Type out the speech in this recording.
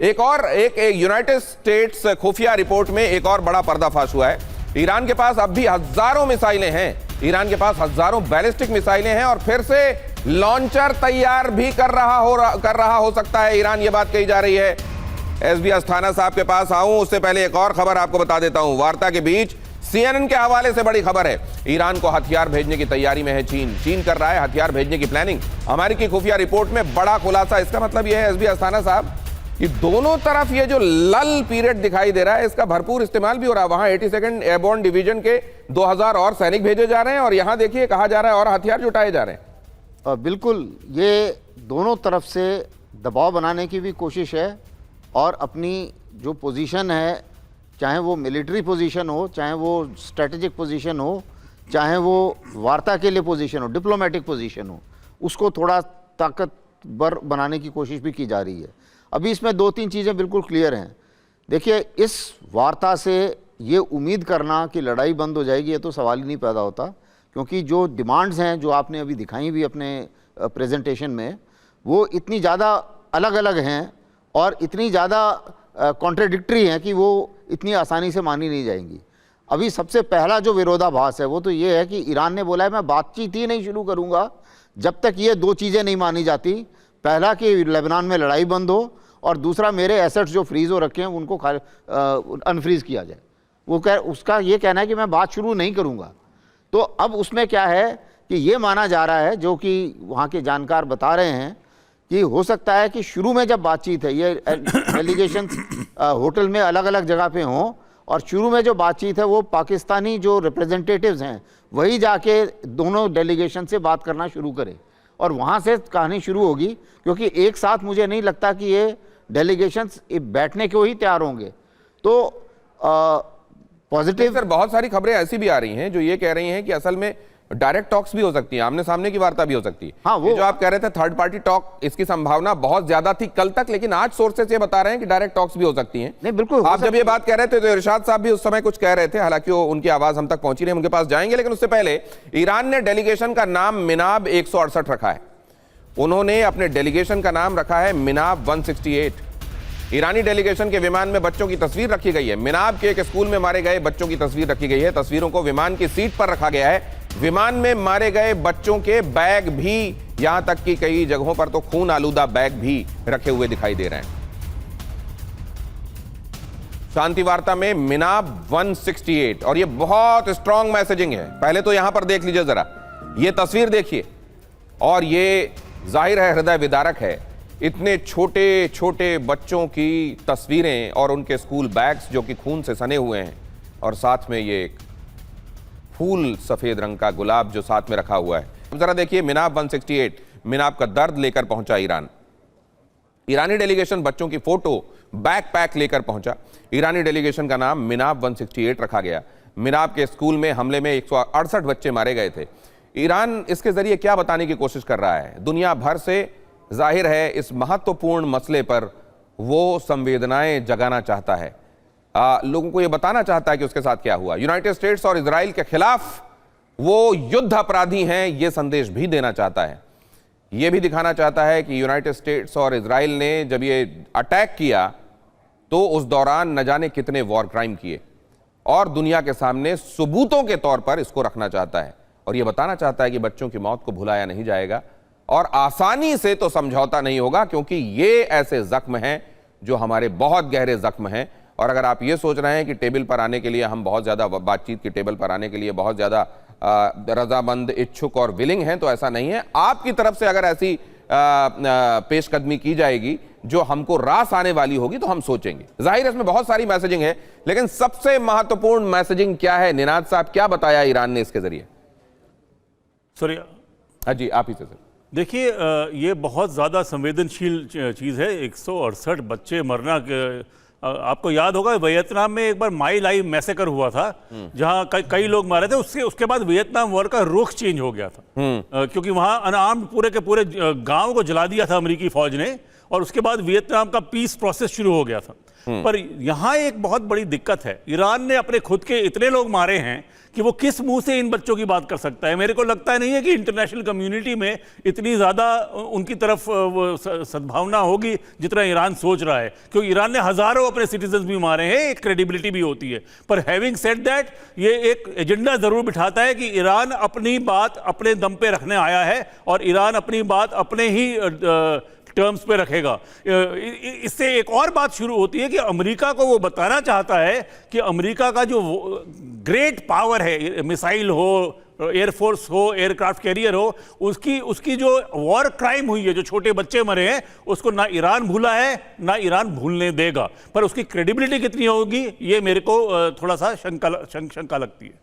एक United states खुफिया report में एक और बड़ा पर्दाफाश हुआ है। ईरान के पास अब भी हजारों मिसाइलें हैं, ईरान के पास हजारों बैलिस्टिक मिसाइलें हैं और फिर से लॉन्चर तैयार भी कर रहा हो सकता है ईरान, ये बात कही जा रही है। एसबी अस्थाना साहब के पास आऊं उससे पहले एक और खबर आपको बता देता हूं। वार्ता के बीच CNN के हवाले से बड़ी खबर है, ईरान को हथियार भेजने की तैयारी में है चीन कर रहा है हथियार भेजने की प्लानिंग। अमेरिकी खुफिया रिपोर्ट में बड़ा खुलासा। इसका मतलब यह है एसबी अस्थाना साहब कि दोनों तरफ ये जो लल पीरियड दिखाई दे रहा है इसका भरपूर इस्तेमाल भी हो रहा है। वहां 82nd एयरबोर्न डिवीजन के 2000 और सैनिक भेजे जा रहे हैं और यहां देखिए कहा जा रहा है और हथियार जुटाए जा रहे हैं। बिल्कुल, ये दोनों तरफ से दबाव बनाने की भी कोशिश है और अपनी जो पोजीशन है, चाहे वो मिलिट्री पोजीशन हो, चाहे वो स्ट्रेटेजिक पोजीशन हो, चाहे वो वार्ता के लिए पोजीशन हो, डिप्लोमेटिक पोजीशन हो, उसको थोड़ा ताकतवर बनाने की कोशिश भी की जा रही है। अभी इसमें दो तीन चीज़ें बिल्कुल क्लियर हैं। देखिए, इस वार्ता से ये उम्मीद करना कि लड़ाई बंद हो जाएगी, ये तो सवाल ही नहीं पैदा होता, क्योंकि जो डिमांड्स हैं जो आपने अभी दिखाई भी अपने प्रेजेंटेशन में, वो इतनी ज़्यादा अलग अलग हैं और इतनी ज़्यादा कॉन्ट्रडिक्टरी हैं कि वो इतनी आसानी से मानी नहीं जाएंगी। अभी सबसे पहला जो विरोधाभास है वो तो ये है कि ईरान ने बोला है मैं बातचीत ही नहीं शुरू करूँगा जब तक ये दो चीज़ें नहीं मानी जाती। पहला कि लेबनान में लड़ाई बंद हो और दूसरा मेरे एसेट्स जो फ्रीज़ हो रखे हैं उनको अनफ्रीज़ किया जाए। उसका ये कहना है कि मैं बात शुरू नहीं करूँगा। तो अब उसमें क्या है कि ये माना जा रहा है, जो कि वहाँ के जानकार बता रहे हैं, कि हो सकता है कि शुरू में जब बातचीत है, ये डेलीगेशन होटल में अलग अलग जगह पे हों और शुरू में जो बातचीत है वो पाकिस्तानी जो रिप्रेजेंटेटिव्स हैं वही जाके दोनों डेलीगेशन से बात करना शुरू करें और वहाँ से कहानी शुरू होगी, क्योंकि एक साथ मुझे नहीं लगता कि ये डेलीगेशंस बैठने को ही तैयार होंगे। तो पॉजिटिव सर बहुत सारी खबरें ऐसी भी आ रही हैं जो ये कह रही हैं कि असल में डायरेक्ट टॉक्स भी हो सकती है, आमने सामने की वार्ता भी हो सकती है। हाँ, वो जो आप कह रहे थे थर्ड पार्टी टॉक, इसकी संभावना बहुत ज्यादा थी कल तक, लेकिन आज सोर्सेस ये बता रहे हैं कि डायरेक्ट टॉक्स भी हो सकती हैं। नहीं, बिल्कुल। आप जब ये बात कह रहे थे तो इरशाद साहब भी उस समय कुछ कह रहे थे, हालांकि उनकी आवाज हम तक पहुंची नहीं, उनके पास जाएंगे, लेकिन उससे पहले ईरान ने डेलीगेशन का नाम मिनाब 168 रखा है। उन्होंने अपने डेलीगेशन का नाम रखा है मिनाब 168। ईरानी डेलीगेशन के विमान में बच्चों की तस्वीर रखी गई है। मिनाब के एक स्कूल में मारे गए बच्चों की तस्वीर रखी गई है। तस्वीरों को विमान की सीट पर रखा गया है। विमान में मारे गए बच्चों के बैग भी, यहां तक कि कई जगहों पर तो खून आलूदा बैग भी रखे हुए दिखाई दे रहे हैं। शांति वार्ता में मिनाब 168 और ये बहुत स्ट्रॉन्ग मैसेजिंग है। पहले तो यहां पर देख लीजिए जरा, ये तस्वीर देखिए और ये जाहिर है हृदय विदारक है। इतने छोटे छोटे बच्चों की तस्वीरें और उनके स्कूल बैग्स जो कि खून से सने हुए हैं और साथ में ये एक फूल सफेद रंग का गुलाब जो साथ में रखा हुआ है। अब जरा देखिए मिनाब 168, मिनाब का दर्द लेकर पहुंचा ईरान। ईरानी डेलीगेशन बच्चों की फोटो बैकपैक लेकर पहुंचा। ईरानी डेलीगेशन का नाम मिनाब 168 रखा गया। मिनाब के स्कूल में हमले में 168 बच्चे मारे गए थे। ईरान इसके जरिए क्या बताने की कोशिश कर रहा है? दुनिया भर से जाहिर है इस महत्वपूर्ण मसले पर वो संवेदनाएं जगाना चाहता है, लोगों को यह बताना चाहता है कि उसके साथ क्या हुआ। यूनाइटेड स्टेट्स और इजराइल के खिलाफ वो युद्ध अपराधी हैं, यह संदेश भी देना चाहता है। यह भी दिखाना चाहता है कि यूनाइटेड स्टेट्स और इजराइल ने जब ये अटैक किया तो उस दौरान न जाने कितने वॉर क्राइम किए और दुनिया के सामने सबूतों के तौर पर इसको रखना चाहता है और यह बताना चाहता है कि बच्चों की मौत को भुलाया नहीं जाएगा और आसानी से तो समझौता नहीं होगा, क्योंकि ये ऐसे जख्म हैं जो हमारे बहुत गहरे जख्म हैं। और अगर आप ये सोच रहे हैं कि टेबल पर आने के लिए हम बहुत ज़्यादा, बातचीत की टेबल पर आने के लिए बहुत ज़्यादा रजामंद, इच्छुक और विलिंग हैं, तो ऐसा नहीं है। आपकी तरफ से अगर ऐसी पेशकदमी की जाएगी जो हमको रास आने वाली होगी तो हम सोचेंगे। जाहिर है इसमें बहुत सारी मैसेजिंग है, लेकिन सबसे महत्वपूर्ण मैसेजिंग क्या है? निनाद साहब, क्या बताया ईरान ने इसके जरिए? सॉरी, हाँ जी, आप ही से सर। देखिए, ये बहुत ज़्यादा संवेदनशील चीज़ है। 168 बच्चे मरना, आपको याद होगा वियतनाम में एक बार माई लाइव मैसेकर हुआ था जहां कई लोग मारे थे। उसके बाद वियतनाम वॉर का रुख चेंज हो गया था, क्योंकि वहां अनआर्म्ड पूरे के पूरे गांव को जला दिया था अमेरिकी फौज ने और उसके बाद वियतनाम का पीस प्रोसेस शुरू हो गया था। पर यहां एक बहुत बड़ी दिक्कत है, ईरान ने अपने खुद के इतने लोग मारे हैं कि वो किस मुंह से इन बच्चों की बात कर सकता है। मेरे को लगता नहीं है कि इंटरनेशनल कम्युनिटी में इतनी ज़्यादा उनकी तरफ सद्भावना होगी जितना ईरान सोच रहा है, क्योंकि ईरान ने हज़ारों अपने सिटीजन्स भी मारे हैं, एक क्रेडिबिलिटी भी होती है। पर हैविंग सेड दैट, ये एक एजेंडा ज़रूर बिठाता है कि ईरान अपनी बात अपने दम पे रखने आया है और ईरान अपनी बात अपने ही टर्म्स पे रखेगा। इससे एक और बात शुरू होती है कि अमेरिका को वो बताना चाहता है कि अमेरिका का जो ग्रेट पावर है, मिसाइल हो, एयरफोर्स हो, एयरक्राफ्ट कैरियर हो, उसकी जो वॉर क्राइम हुई है, जो छोटे बच्चे मरे हैं, उसको ना ईरान भूला है ना ईरान भूलने देगा। पर उसकी क्रेडिबिलिटी कितनी होगी, ये मेरे को थोड़ा सा शंका लगती है।